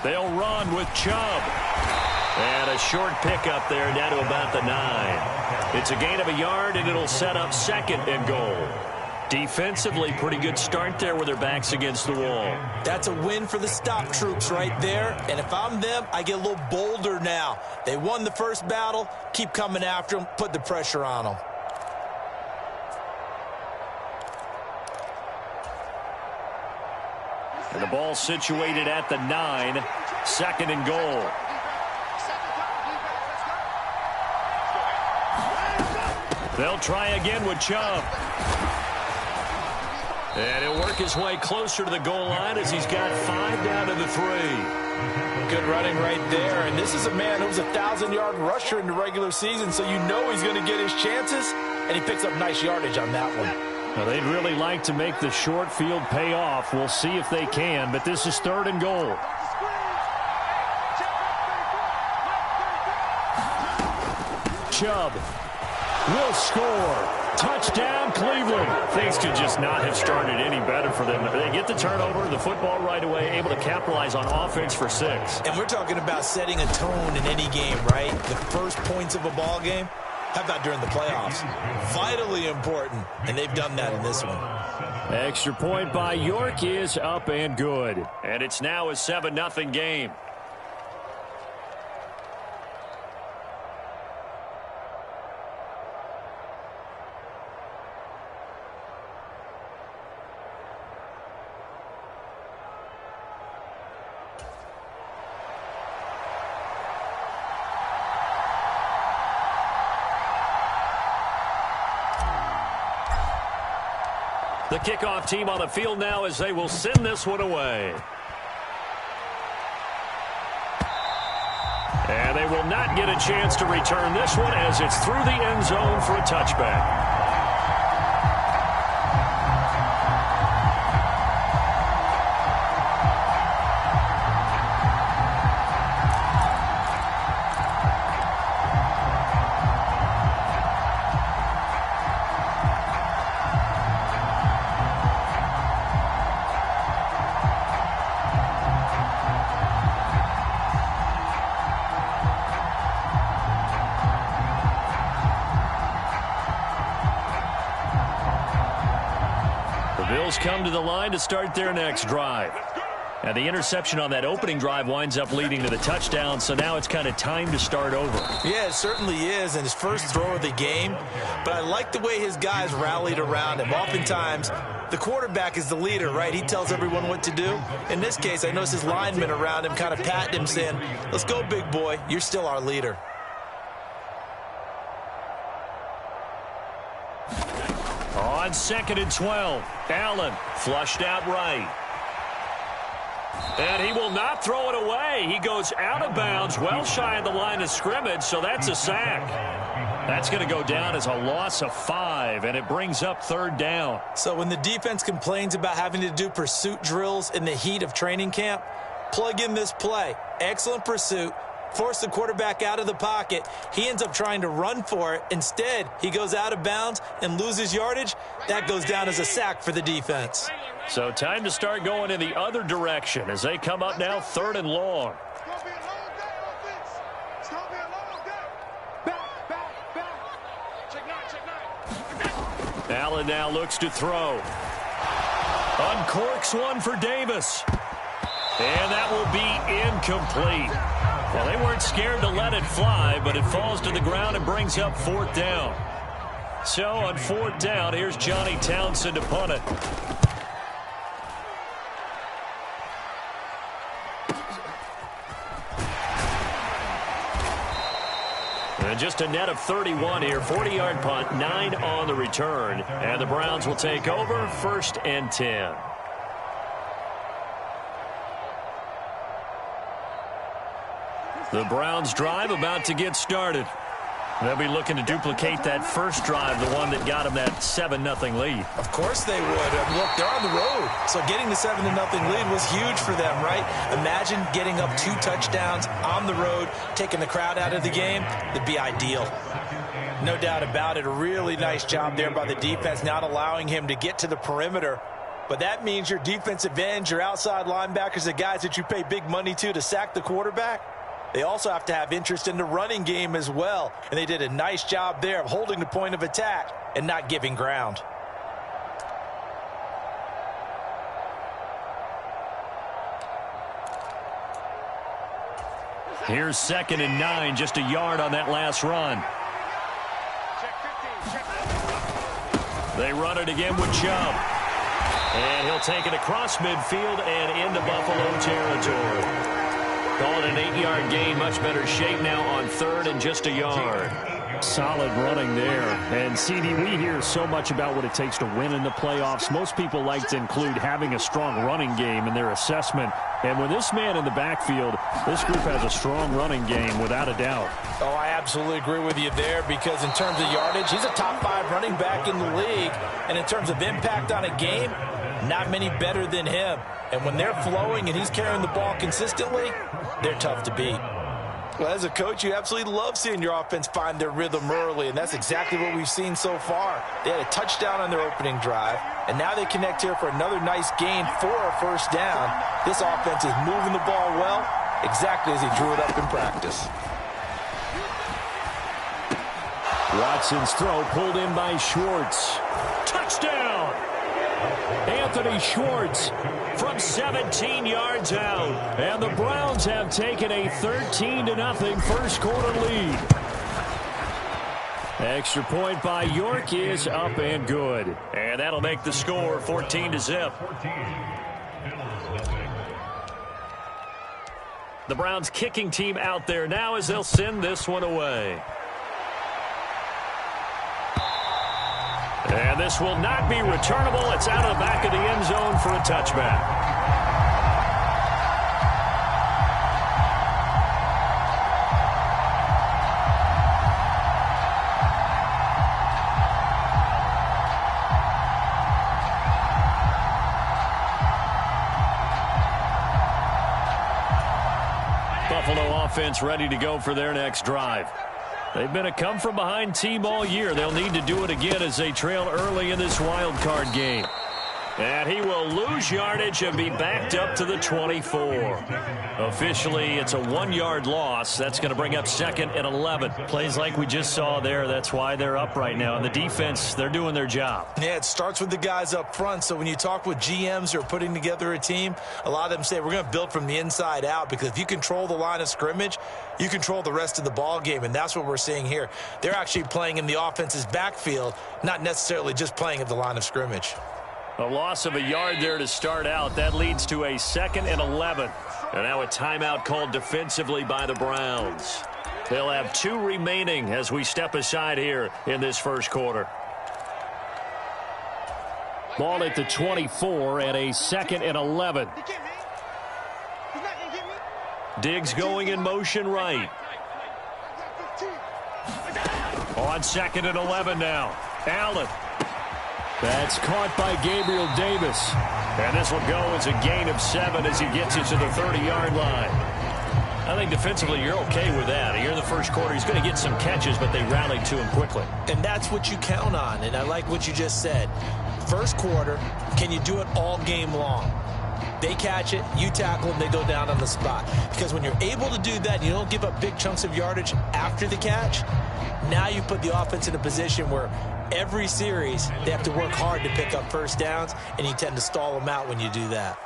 They'll run with Chubb. And a short pickup there down to about the 9. It's a gain of a yard, and it'll set up 2nd and goal. Defensively, pretty good start there with their backs against the wall. That's a win for the stop troops right there. And if I'm them, I get a little bolder now. They won the first battle. Keep coming after them. Put the pressure on them. And the ball situated at the 9. 2nd and goal. They'll try again with Chubb. And he'll work his way closer to the goal line as he's got 5 down to the 3. Good running right there. And this is a man who was a 1,000-yard rusher in the regular season, so you know he's going to get his chances. And he picks up nice yardage on that one. Well, they'd really like to make the short field pay off. We'll see if they can, but this is 3rd and goal. Chubb will score. Touchdown, Cleveland. Things could just not have started any better for them. They get the turnover, the football right away, able to capitalize on offense for 6. And we're talking about setting a tone in any game, right? The first points of a ball game. How about during the playoffs? Vitally important, and they've done that in this one. Extra point by York is up and good. And it's now a 7-0 game. The kickoff team on the field now as they will send this one away. And they will not get a chance to return this one as it's through the end zone for a touchback. Come to the line to start their next drive. And the interception on that opening drive winds up leading to the touchdown, so now it's kind of time to start over. Yeah, it certainly is, and his first throw of the game. But I like the way his guys rallied around him. Oftentimes, the quarterback is the leader, right? He tells everyone what to do. In this case, I noticed his linemen around him kind of patting him, saying, "Let's go, big boy. You're still our leader." On 2nd and 12, Allen flushed out right. And he will not throw it away. He goes out of bounds, well shy of the line of scrimmage, so that's a sack. That's going to go down as a loss of 5, and it brings up 3rd down. So when the defense complains about having to do pursuit drills in the heat of training camp, plug in this play. Excellent pursuit. Force the quarterback out of the pocket. He ends up trying to run for it. Instead, he goes out of bounds and loses yardage. That goes down as a sack for the defense. So time to start going in the other direction as they come up now 3rd and long. Allen now looks to throw. Uncorks one for Davis. And that will be incomplete. Well, they weren't scared to let it fly, but it falls to the ground and brings up 4th down. So on 4th down, here's Johnny Townsend to punt it. And just a net of 31 here, 40-yard punt, 9 on the return. And the Browns will take over 1st and 10. The Browns drive about to get started. They'll be looking to duplicate that first drive, the one that got them that 7-0 lead. Of course they would. Look, they're on the road, so getting the 7-0 lead was huge for them, right? Imagine getting up 2 touchdowns on the road, taking the crowd out of the game. It'd be ideal. No doubt about it. A really nice job there by the defense, not allowing him to get to the perimeter. But that means your defensive ends, your outside linebackers, the guys that you pay big money to sack the quarterback, they also have to have interest in the running game as well. And they did a nice job there of holding the point of attack and not giving ground. Here's 2nd and 9, just a yard on that last run. They run it again with Chubb. And he'll take it across midfield and into Buffalo territory. Call it an 8-yard gain, much better shape now on 3rd and just a yard. Solid running there. And, CD, we hear so much about what it takes to win in the playoffs. Most people like to include having a strong running game in their assessment. And with this man in the backfield, this group has a strong running game without a doubt. Oh, I absolutely agree with you there because in terms of yardage, he's a top 5 running back in the league. And in terms of impact on a game, not many better than him. And when they're flowing and he's carrying the ball consistently, they're tough to beat. Well, as a coach, you absolutely love seeing your offense find their rhythm early, and that's exactly what we've seen so far. They had a touchdown on their opening drive, and now they connect here for another nice gain for a first down. This offense is moving the ball well, exactly as he drew it up in practice. Watson's throw pulled in by Schwartz. Touchdown! Anthony Schwartz from 17 yards out. And the Browns have taken a 13-0 first quarter lead. Extra point by York is up and good. And that'll make the score 14-0. The Browns kicking team out there now as they'll send this one away. And this will not be returnable. It's out of the back of the end zone for a touchback. Buffalo offense ready to go for their next drive. They've been a come-from-behind team all year. They'll need to do it again as they trail early in this wild card game. And he will lose yardage and be backed up to the 24. Officially, it's a 1-yard loss. That's going to bring up 2nd and 11. Plays like we just saw there. That's why they're up right now. And the defense, they're doing their job. Yeah, it starts with the guys up front. So when you talk with GMs who are putting together a team, a lot of them say we're going to build from the inside out because if you control the line of scrimmage, you control the rest of the ball game. And that's what we're seeing here. They're actually playing in the offense's backfield, not necessarily just playing at the line of scrimmage. A loss of a yard there to start out. That leads to a 2nd and 11. And now a timeout called defensively by the Browns. They'll have 2 remaining as we step aside here in this first quarter. Ball at the 24 and a 2nd and 11. Diggs going in motion right. On 2nd and 11 now. Allen. That's caught by Gabriel Davis. And this will go as a gain of 7 as he gets it to the 30-yard line. I think defensively you're okay with that. Here in the first quarter, he's going to get some catches, but they rallied to him quickly. And that's what you count on, and I like what you just said. First quarter, can you do it all game long? They catch it, you tackle them, they go down on the spot. Because when you're able to do that, you don't give up big chunks of yardage after the catch, now you put the offense in a position where every series, they have to work hard to pick up first downs, and you tend to stall them out when you do that.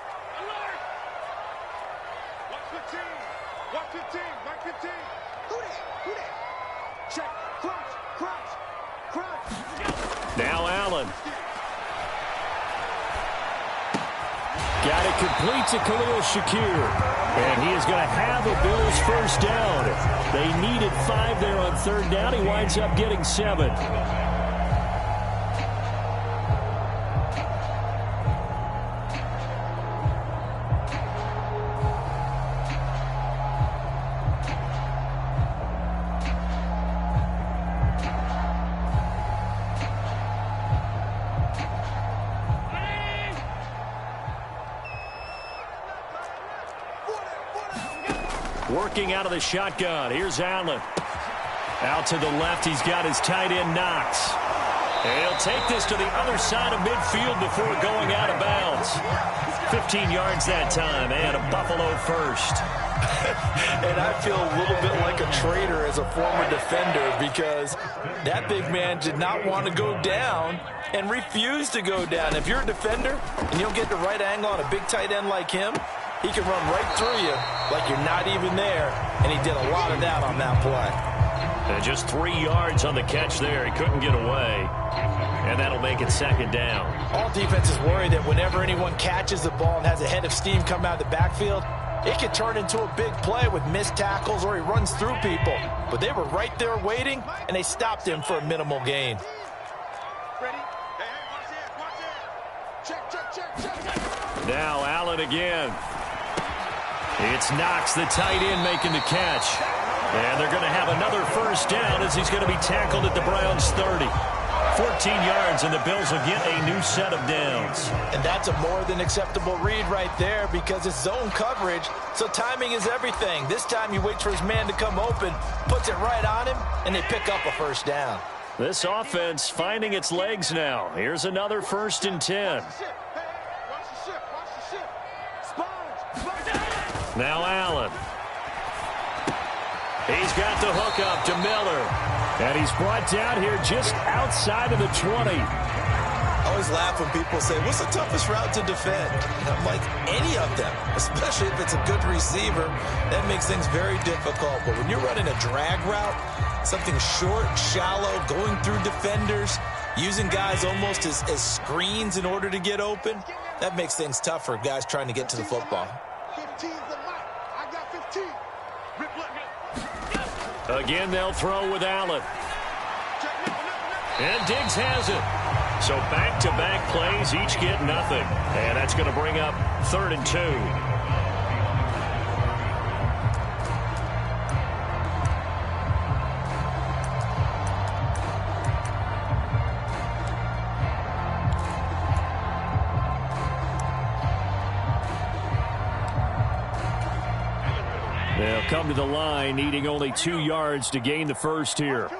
Now Allen. Got it complete to Khalil Shakir. And he is going to have a Bills first down. They needed 5 there on 3rd down. He winds up getting 7. Working out of the shotgun. Here's Allen. Out to the left, he's got his tight end Knox. And he'll take this to the other side of midfield before going out of bounds. 15 yards that time, and a Buffalo first. And I feel a little bit like a traitor as a former defender because that big man did not want to go down and refused to go down. If you're a defender and you don't get the right angle on a big tight end like him, he can run right through you like you're not even there, and he did a lot of that on that play. And just 3 yards on the catch there. He couldn't get away. And that'll make it second down. All defenses worry that whenever anyone catches the ball and has a head of steam come out of the backfield, it can turn into a big play with missed tackles or he runs through people. But they were right there waiting, and they stopped him for a minimal gain. Ready? Hey, watch it. Check. Now Allen again. It's Knox, the tight end, making the catch. And they're going to have another first down as he's going to be tackled at the Browns' 30. 14 yards, and the Bills will get a new set of downs. And that's a more than acceptable read right there because it's zone coverage, so timing is everything. This time you wait for his man to come open, puts it right on him, and they pick up a first down. This offense finding its legs now. Here's another 1st and 10. Now Allen. He's got the hook up to Miller. And he's brought down here just outside of the 20. I always laugh when people say, what's the toughest route to defend? And I'm like, any of them, especially if it's a good receiver. That makes things very difficult. But when you're running a drag route, something short, shallow, going through defenders, using guys almost as screens in order to get open, that makes things tough for guys trying to get to the football. 15's the mic. I got 15. Again, they'll throw with Allen. And Diggs has it. So back-to-back plays, each get nothing. And that's going to bring up 3rd and 2. They'll come to the line, needing only 2 yards to gain the first here.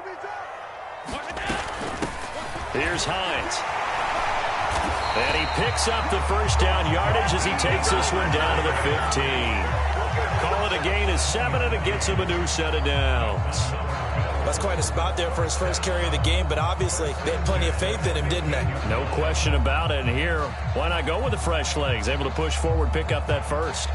Here's Hines. And he picks up the first down yardage as he takes this one down to the 15. Call it a gain of 7, and it gets him a new set of downs. That's quite a spot there for his first carry of the game, but obviously they had plenty of faith in him, didn't they? No question about it. And here, why not go with the fresh legs? Able to push forward, pick up that first.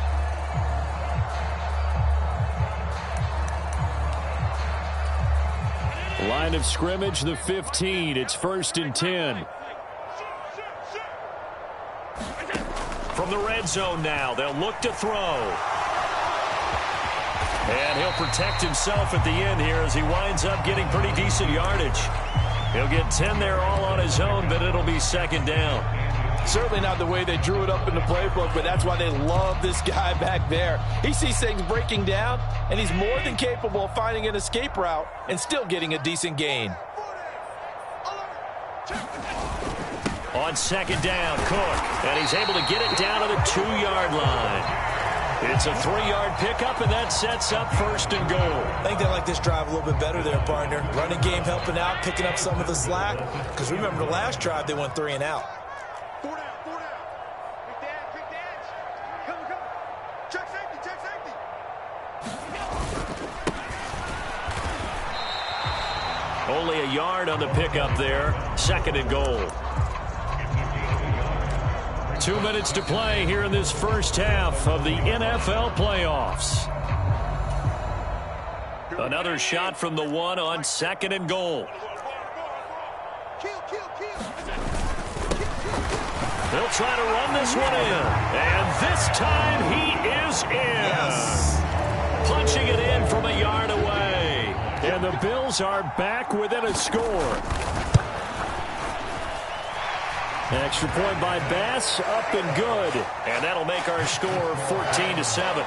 Line of scrimmage, the 15. It's 1st and 10. From the red zone now, they'll look to throw. And he'll protect himself at the end here as he winds up getting pretty decent yardage. He'll get 10 there all on his own, but it'll be 2nd down. Certainly not the way they drew it up in the playbook, but that's why they love this guy back there. He sees things breaking down, and he's more than capable of finding an escape route and still getting a decent gain. On 2nd down, Cook, and he's able to get it down to the 2-yard line. It's a 3-yard pickup, and that sets up 1st and goal. I think they like this drive a little bit better there, partner. Running game helping out, picking up some of the slack, because remember the last drive they went 3 and out. Only a yard on the pickup there. 2nd and goal. 2 minutes to play here in this first half of the NFL playoffs. Another shot from the 1 on 2nd and goal. They'll try to run this one in. And this time he is in. Yes. Punching it in from a yard away. And the Bills are back within a score. Extra point by Bass, up and good. And that'll make our score 14-7.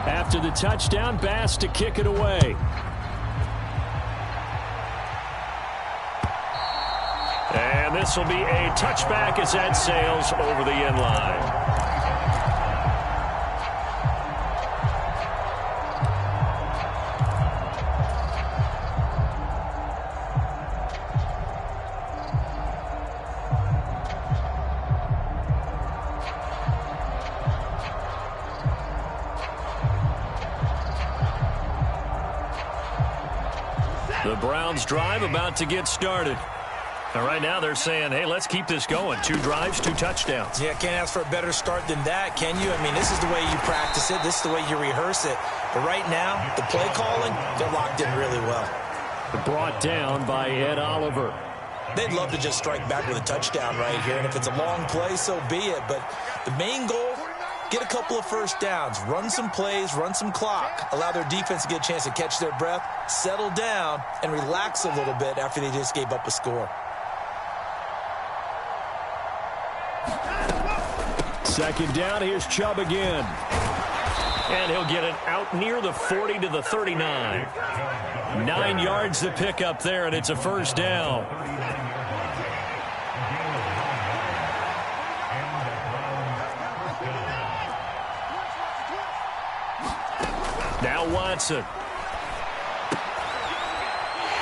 After the touchdown, Bass to kick it away. this will be a touchback as that sails over the end line. The Browns drive about to get started. And right now they're saying, hey, let's keep this going. 2 drives, 2 touchdowns. Yeah, can't ask for a better start than that, can you? I mean, this is the way you practice it. This is the way you rehearse it. But right now, the play calling, they're locked in really well. Brought down by Ed Oliver. They'd love to just strike back with a touchdown right here. And if it's a long play, so be it. But the main goal, get a couple of first downs, run some plays, run some clock, allow their defense to get a chance to catch their breath, settle down, and relax a little bit after they just gave up a score. Second down, here's Chubb again. And he'll get it out near the 40 to the 39. 9 yards to pick up there, and it's a first down. Now Watson.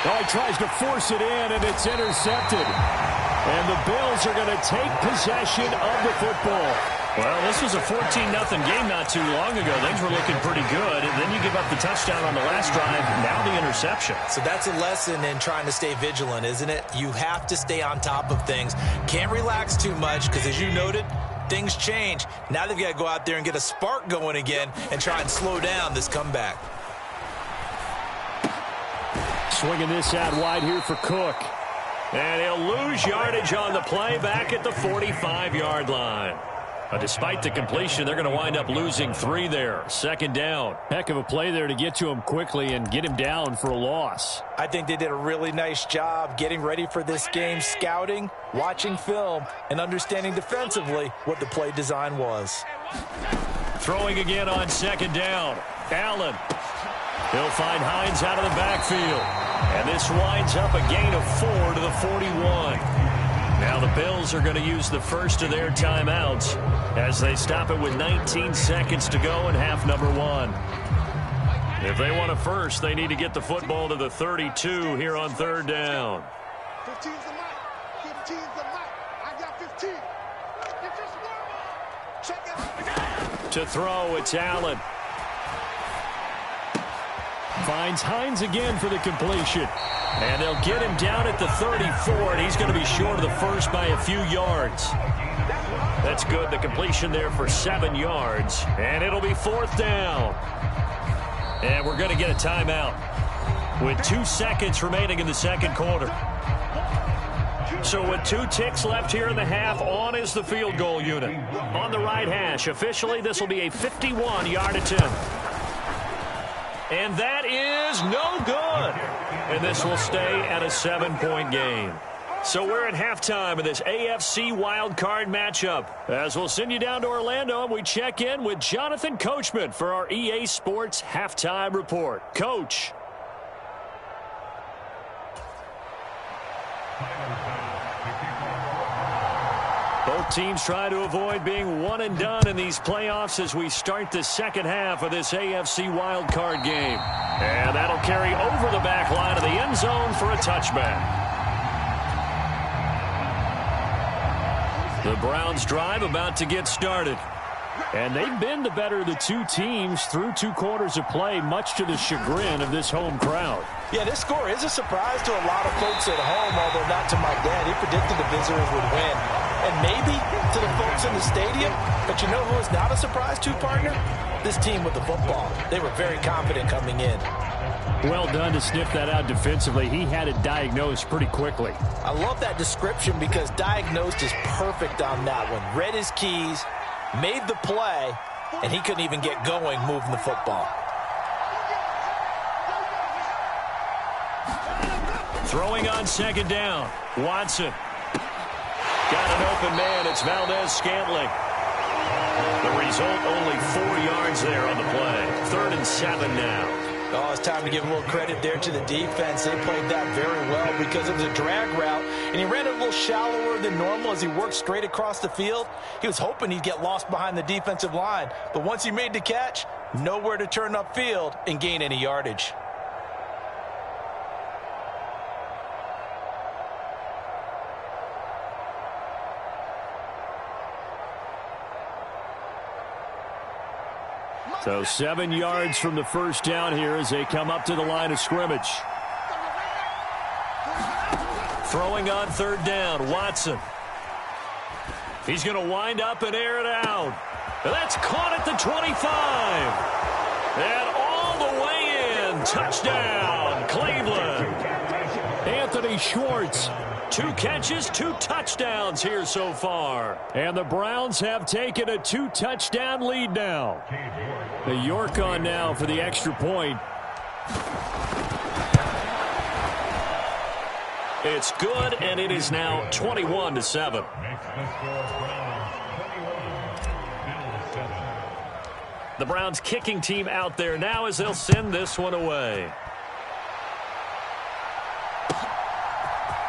Oh, he tries to force it in, and it's intercepted. And the Bills are going to take possession of the football. Well, this was a 14-0 game not too long ago. Things were looking pretty good. And then you give up the touchdown on the last drive, now the interception. So that's a lesson in trying to stay vigilant, isn't it? You have to stay on top of things. Can't relax too much because, as you noted, things change. Now they've got to go out there and get a spark going again and try and slow down this comeback. Swinging this out wide here for Cook. And he'll lose yardage on the play back at the 45-yard line. Despite the completion, they're going to wind up losing 3 there. Second down. Heck of a play there to get to him quickly and get him down for a loss. I think they did a really nice job getting ready for this game, scouting, watching film, and understanding defensively what the play design was. Throwing again on second down. Allen. He'll find Hines out of the backfield. And this winds up a gain of 4 to the 41. Now the Bills are going to use the first of their timeouts as they stop it with 19 seconds to go in half number 1. If they want a first, they need to get the football to the 32 here on third down. 15's the mic. 15's the mic. I got 15. It's just normal. Check it. To throw, it's Allen. Finds Hines again for the completion. And they'll get him down at the 34, and he's going to be short of the first by a few yards. That's good. The completion there for 7 yards. And it'll be fourth down. And we're going to get a timeout with 2 seconds remaining in the second quarter. So with 2 ticks left here in the half, on is the field goal unit. On the right hash, officially, this will be a 51-yard attempt. And that is no good. And this will stay at a 7-point game. So we're at halftime of this AFC wildcard matchup. As we'll send you down to Orlando, and we check in with Jonathan Coachman for our EA Sports Halftime Report. Coach. Both teams try to avoid being one and done in these playoffs as we start the second half of this AFC wildcard game. And that'll carry over the back line of the end zone for a touchback. The Browns drive about to get started. And they've been the better of the 2 teams through 2 quarters of play, much to the chagrin of this home crowd. Yeah, this score is a surprise to a lot of folks at home, although not to my dad. He predicted the visitors would win. And maybe to the folks in the stadium. But you know who is not a surprise to, partner? This team with the football. They were very confident coming in. Well done to sniff that out defensively. He had it diagnosed pretty quickly. I love that description because diagnosed is perfect on that one. Read his keys, made the play, and he couldn't even get going moving the football. Throwing on second down. Watson. Got an open man. It's Valdez-Scantling. The result, only 4 yards there on the play. 3rd and 7 now. Oh, it's time to give a little credit there to the defense. They played that very well because it was a drag route, and he ran it a little shallower slower than normal as he worked straight across the field. He was hoping he'd get lost behind the defensive line, but once he made the catch, nowhere to turn upfield and gain any yardage. So 7 yards from the first down here as they come up to the line of scrimmage. Throwing on third down, Watson. He's going to wind up and air it out. That's caught at the 25. And all the way in. Touchdown, Cleveland. Anthony Schwartz. 2 catches, 2 touchdowns here so far. And the Browns have taken a 2-touchdown lead now. The York on now for the extra point. It's good, and it is now 21-7. The Browns kicking team out there now as they'll send this one away.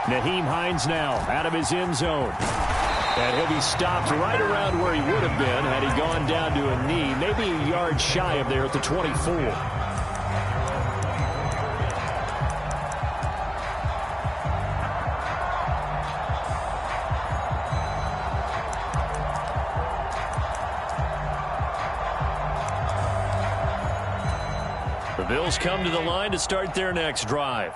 Nyheim Hines now out of his end zone. And he'll be stopped right around where he would have been had he gone down to a knee, maybe a yard shy of there at the 24. The Bills come to the line to start their next drive.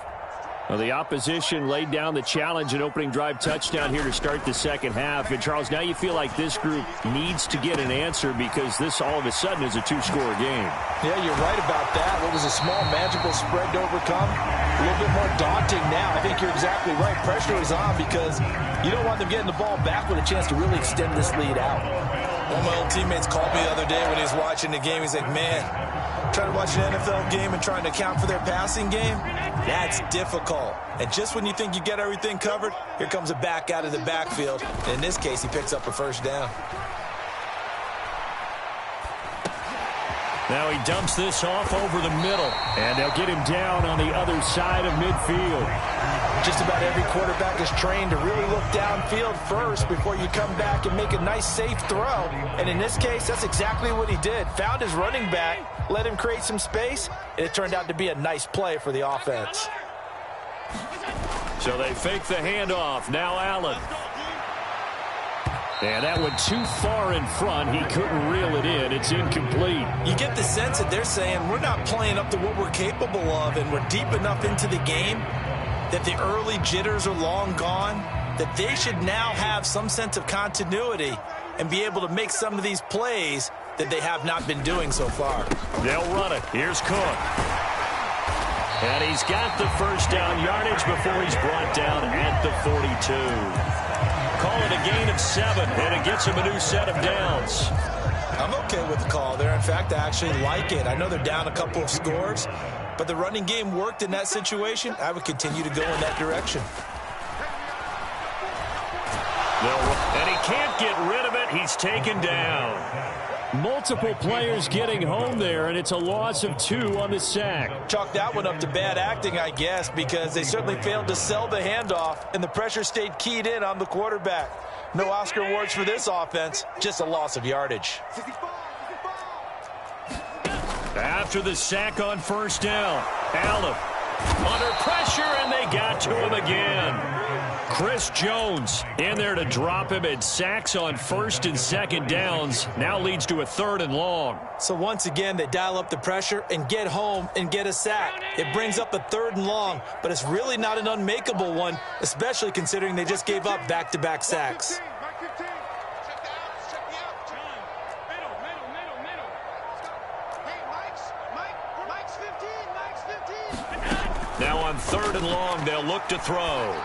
Well, the opposition laid down the challenge and opening drive touchdown here to start the second half. And, Charles, now you feel like this group needs to get an answer because this all of a sudden is a 2-score game. Yeah, you're right about that. What was a small, manageable spread to overcome? A little bit more daunting now. I think you're exactly right. Pressure is on because you don't want them getting the ball back with a chance to really extend this lead out. One of my old teammates called me the other day when he was watching the game. He's like, man, trying to watch an NFL game and trying to account for their passing game, that's difficult. And just when you think you get everything covered, here comes a back out of the backfield. And in this case, he picks up a first down. Now he dumps this off over the middle. And they'll get him down on the other side of midfield. Just about every quarterback is trained to really look downfield first before you come back and make a nice, safe throw. And in this case, that's exactly what he did. Found his running back, let him create some space, and it turned out to be a nice play for the offense. So they fake the handoff. Now Allen. And that went too far in front. He couldn't reel it in. It's incomplete. You get the sense that they're saying we're not playing up to what we're capable of, and we're deep enough into the game that the early jitters are long gone, that they should now have some sense of continuity and be able to make some of these plays that they have not been doing so far. They'll run it. Here's Cook. And he's got the first down yardage before he's brought down at the 42. Call it a gain of 7, and it gets him a new set of downs. I'm okay with the call there. In fact, I actually like it. I know they're down a couple of scores, but the running game worked in that situation. I would continue to go in that direction. And he can't get rid of it. He's taken down. Multiple players getting home there, and it's a loss of 2 on the sack. Chalk that one up to bad acting, I guess, because they certainly failed to sell the handoff, and the pressure stayed keyed in on the quarterback. No Oscar awards for this offense, just a loss of yardage. After the sack on first down, Allen under pressure, and they got to him again. Chris Jones in there to drop him, and sacks on first and second downs now leads to a 3rd and long. So once again, they dial up the pressure and get home and get a sack. It brings up a 3rd and long, but it's really not an unmakeable one, especially considering they just gave up back-to-back sacks. Now on 3rd and long, they'll look to throw.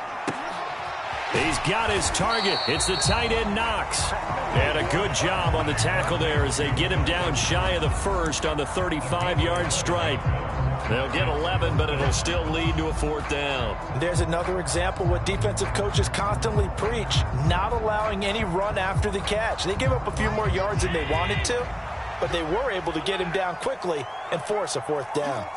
He's got his target. It's the tight end, Knox. And a good job on the tackle there as they get him down shy of the first on the 35-yard stripe. They'll get 11, but it'll still lead to a 4th down. There's another example what defensive coaches constantly preach, not allowing any run after the catch. They gave up a few more yards than they wanted to, but they were able to get him down quickly and force a 4th down.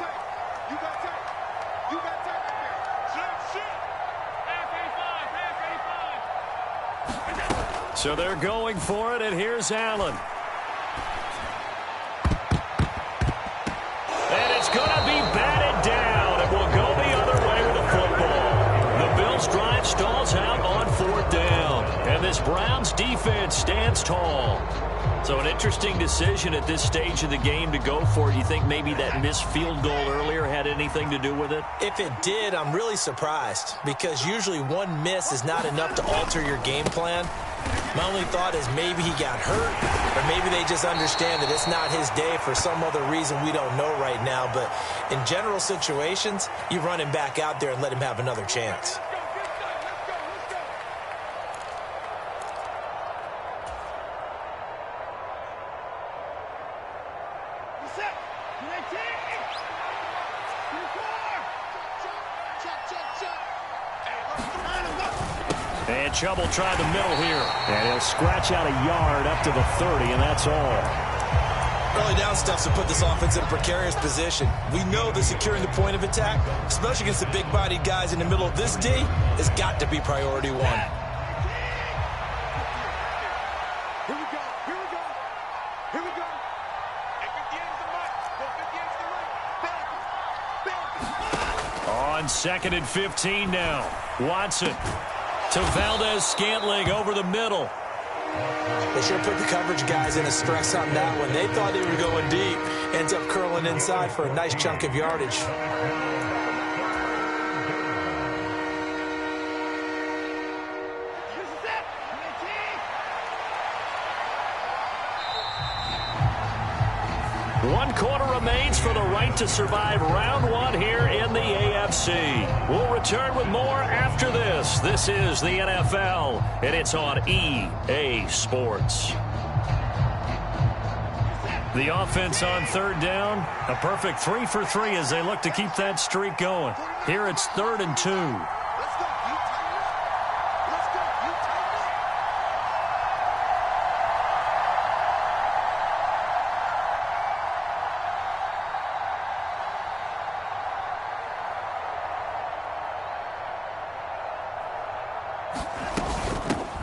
So they're going for it, and here's Allen. And it's going to be batted down, and will go the other way with the football. The Bills' drive stalls out on 4th down, and this Browns defense stands tall. So an interesting decision at this stage of the game to go for it. You think maybe that missed field goal earlier had anything to do with it? If it did, I'm really surprised, because usually one miss is not enough to alter your game plan. My only thought is maybe he got hurt, or maybe they just understand that it's not his day for some other reason we don't know right now. But in general situations, you run him back out there and let him have another chance. And Chubb will try the middle here. And he'll scratch out a yard up to the 30, and that's all. Early down stuffs to put this offense in a precarious position. We know that securing the point of attack, especially against the big-bodied guys in the middle of this D, has got to be priority one. Here we go. Here we go. Here we go. And 50 is the mic. 50 is the mic. Back. On 2nd and 15 now. Watson to Valdez-Scantling over the middle. They sure put the coverage guys in a stress on that one. They thought they were going deep. Ends up curling inside for a nice chunk of yardage. One quarter remains for the right to survive round one here in the AFC. We'll return with more after this. This is the NFL, and it's on EA Sports. The offense on 3rd down, a perfect 3 for 3 as they look to keep that streak going. Here it's 3rd and 2.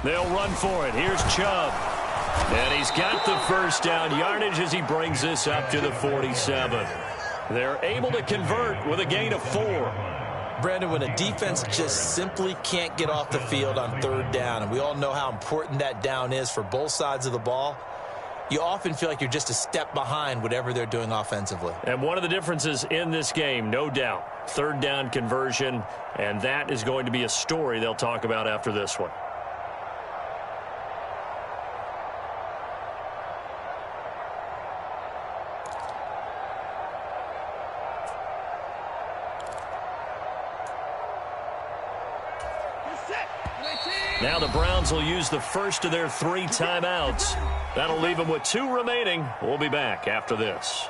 They'll run for it. Here's Chubb. And he's got the first down yardage as he brings this up to the 47. They're able to convert with a gain of 4. Brandon, when a defense just simply can't get off the field on 3rd down, and we all know how important that down is for both sides of the ball, you often feel like you're just a step behind whatever they're doing offensively. And one of the differences in this game, no doubt, 3rd down conversion, and that is going to be a story they'll talk about after this one. Now the Browns will use the first of their 3 timeouts. That'll leave them with 2 remaining. We'll be back after this.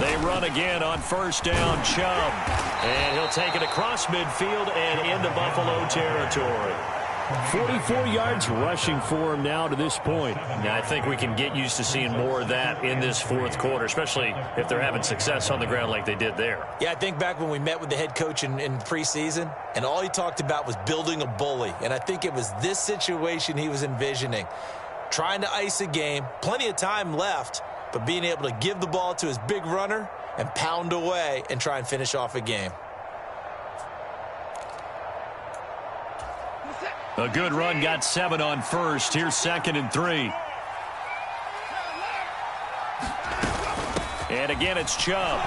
They run again on 1st down, Chubb. And he'll take it across midfield and into Buffalo territory. 44 yards rushing for him now to this point. Now, I think we can get used to seeing more of that in this 4th quarter, especially if they're having success on the ground like they did there. Yeah, I think back when we met with the head coach in preseason, and all he talked about was building a bully. And I think it was this situation he was envisioning. Trying to ice a game, plenty of time left, but being able to give the ball to his big runner and pound away and try and finish off a game. A good run, got 7 on 1st. Here's 2nd and 3. And again, it's Chubb.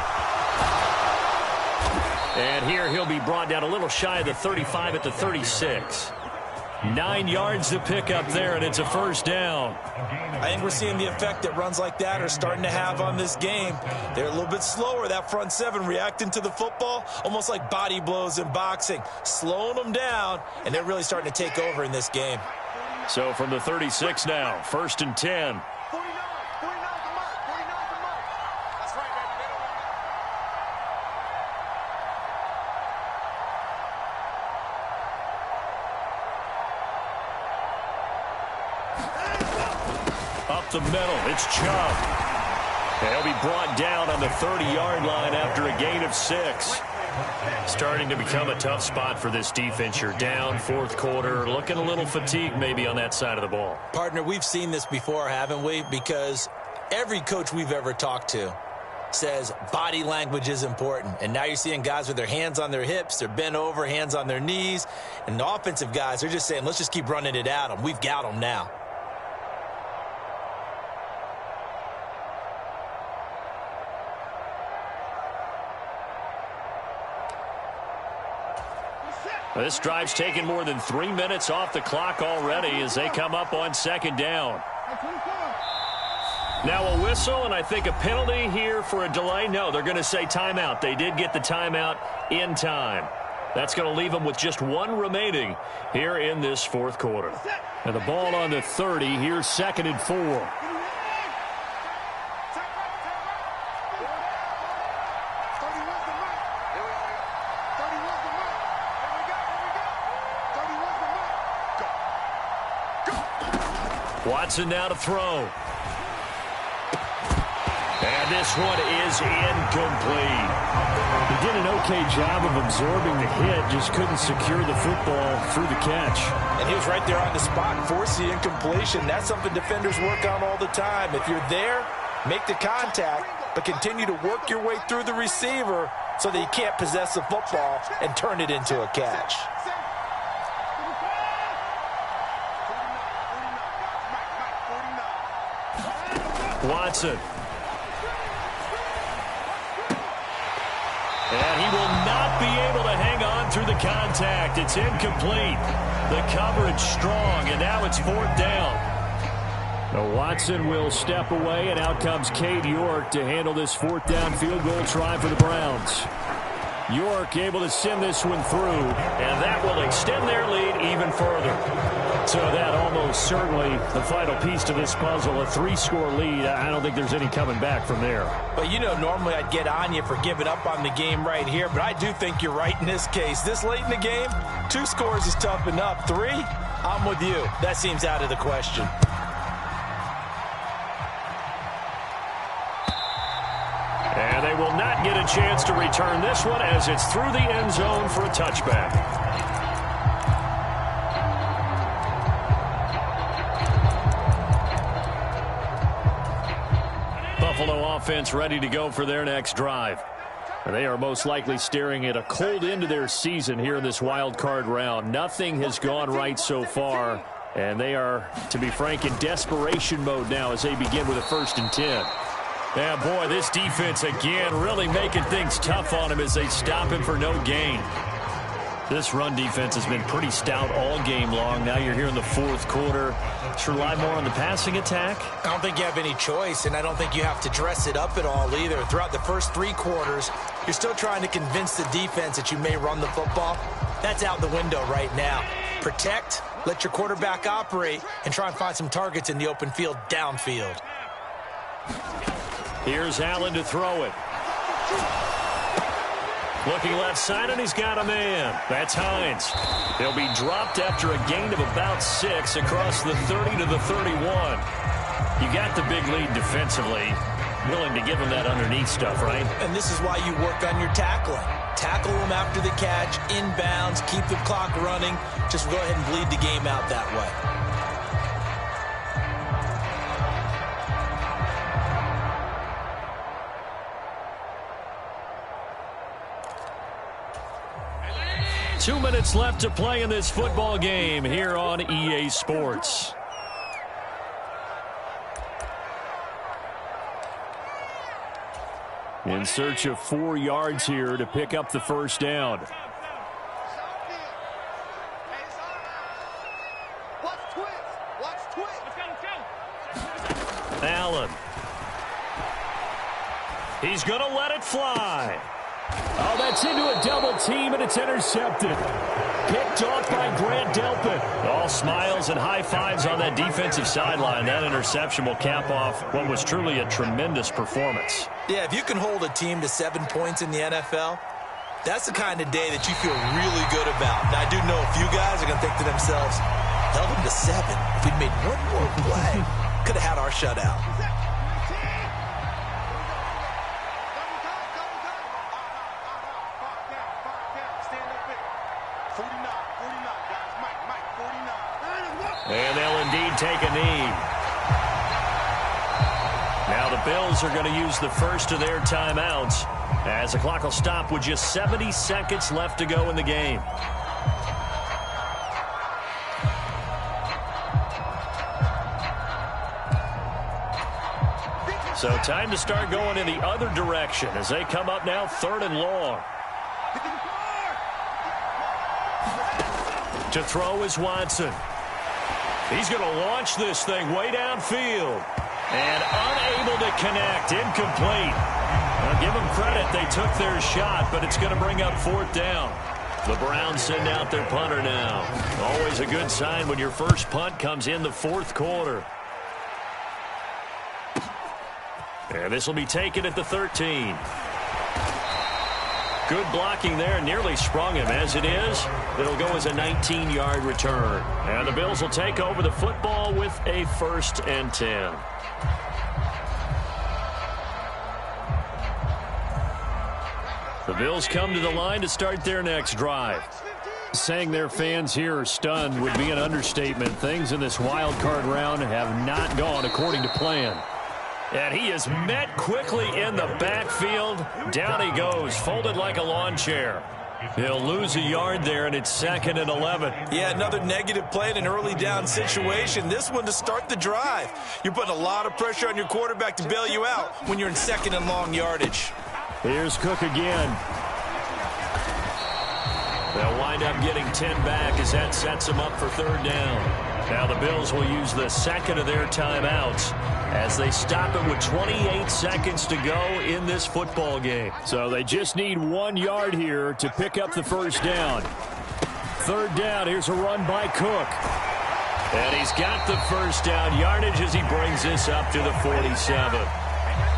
And here he'll be brought down a little shy of the 35 at the 36. 9 yards to pick up there, and it's a first down. I think we're seeing the effect that runs like that are starting to have on this game. They're a little bit slower, that front seven, reacting to the football, almost like body blows in boxing, slowing them down, and they're really starting to take over in this game. So from the 36 now, 1st and 10. Up the middle, it's Chubb. He'll be brought down on the 30-yard line after a gain of 6. Starting to become a tough spot for this defense. You're down, 4th quarter, looking a little fatigued maybe on that side of the ball. Partner, we've seen this before, haven't we? Because every coach we've ever talked to says body language is important. And now you're seeing guys with their hands on their hips, they're bent over, hands on their knees. And the offensive guys are just saying, let's just keep running it at them. We've got them now. This drive's taken more than 3 minutes off the clock already as they come up on 2nd down. Now a whistle, and I think a penalty here for a delay. No, they're going to say timeout. They did get the timeout in time. That's going to leave them with just 1 remaining here in this 4th quarter. And the ball on the 30. Here's 2nd and 4. Watson now to throw. And this one is incomplete. He did an okay job of absorbing the hit, just couldn't secure the football through the catch. And he was right there on the spot and forced the incompletion. That's something defenders work on all the time. If you're there, make the contact, but continue to work your way through the receiver so that he can't possess the football and turn it into a catch. Watson. And he will not be able to hang on through the contact. It's incomplete. The coverage strong, and now it's 4th down. Now Watson will step away, and out comes Cade York to handle this 4th down field goal try for the Browns. York able to send this one through, and that will extend their lead even further. So that almost certainly the final piece to this puzzle, a 3-score lead. I don't think there's any coming back from there. But, you know, normally I'd get on you for giving up on the game right here, but I do think you're right in this case. This late in the game, 2 scores is tough enough. 3, I'm with you. That seems out of the question. And they will not get a chance to return this one as it's through the end zone for a touchback. Buffalo offense ready to go for their next drive. They are most likely staring at a cold end to their season here in this wild card round. Nothing has gone right so far, and they are, to be frank, in desperation mode now as they begin with a 1st and 10. Yeah, boy, this defense again really making things tough on him as they stop him for no gain. This run defense has been pretty stout all game long. Now you're here in the 4th quarter. Should rely more on the passing attack? I don't think you have any choice, and I don't think you have to dress it up at all either. Throughout the first 3 quarters, you're still trying to convince the defense that you may run the football. That's out the window right now. Protect, let your quarterback operate, and try and find some targets in the open field downfield. Here's Allen to throw it. Looking left side, and he's got a man. That's Hines. He'll be dropped after a gain of about 6 across the 30 to the 31. You got the big lead defensively. Willing to give him that underneath stuff, right? And this is why you work on your tackling. Tackle him after the catch, inbounds, keep the clock running. Just go ahead and bleed the game out that way. Two minutes left to play in this football game here on EA Sports. In search of 4 yards here to pick up the 1st down. Allen. He's going to let it fly. Oh, that's into a double team, and it's intercepted. Picked off by Grant Delpit. All smiles and high fives on that defensive sideline. That interception will cap off what was truly a tremendous performance. Yeah, if you can hold a team to 7 points in the NFL, that's the kind of day that you feel really good about. Now, I do know a few guys are going to think to themselves, held them to 7. If we'd made one more play, could have had our shutout. And they'll indeed take a knee. Now the Bills are going to use the first of their timeouts as the clock will stop with just 70 seconds left to go in the game. So time to start going in the other direction as they come up now 3rd and long. To throw is Watson. He's going to launch this thing way downfield. And unable to connect. Incomplete. Now, give them credit. They took their shot, but it's going to bring up 4th down. The Browns send out their punter now. Always a good sign when your first punt comes in the 4th quarter. And this will be taken at the 13. Good blocking there, nearly sprung him. As it is, it'll go as a 19-yard return. And the Bills will take over the football with a 1st and 10. The Bills come to the line to start their next drive. Saying their fans here are stunned would be an understatement. Things in this wild card round have not gone according to plan. And he is met quickly in the backfield. Down he goes, folded like a lawn chair. He'll lose a yard there, and it's 2nd and 11. Yeah, another negative play in an early down situation. This one to start the drive. You're putting a lot of pressure on your quarterback to bail you out when you're in 2nd and long yardage. Here's Cook again. They'll wind up getting 10 back as that sets them up for 3rd down. Now the Bills will use the 2nd of their timeouts as they stop it with 28 seconds to go in this football game. So they just need 1 yard here to pick up the 1st down. 3rd down, here's a run by Cook. And he's got the 1st down yardage as he brings this up to the 47.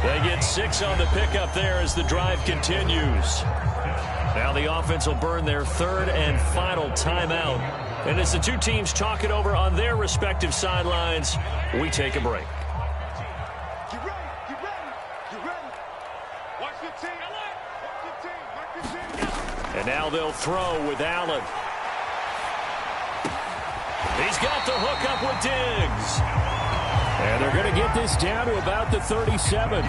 They get 6 on the pickup there as the drive continues. Now the offense will burn their 3rd and final timeout. And as the two teams talk it over on their respective sidelines, we take a break. Get ready, get ready, get ready. Watch your team. Watch your team. Watch your team. And now they'll throw with Allen. He's got the hook up with Diggs. And they're going to get this down to about the 37.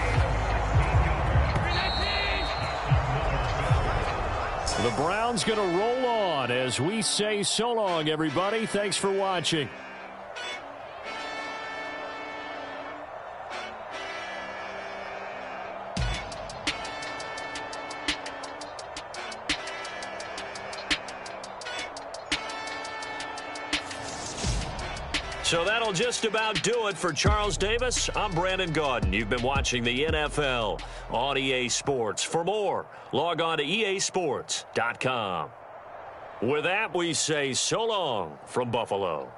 The Browns going to roll on as we say so long, everybody. Thanks for watching. So that'll just about do it for Charles Davis. I'm Brandon Gaudin. You've been watching the NFL on EA Sports. For more, log on to easports.com. With that, we say so long from Buffalo.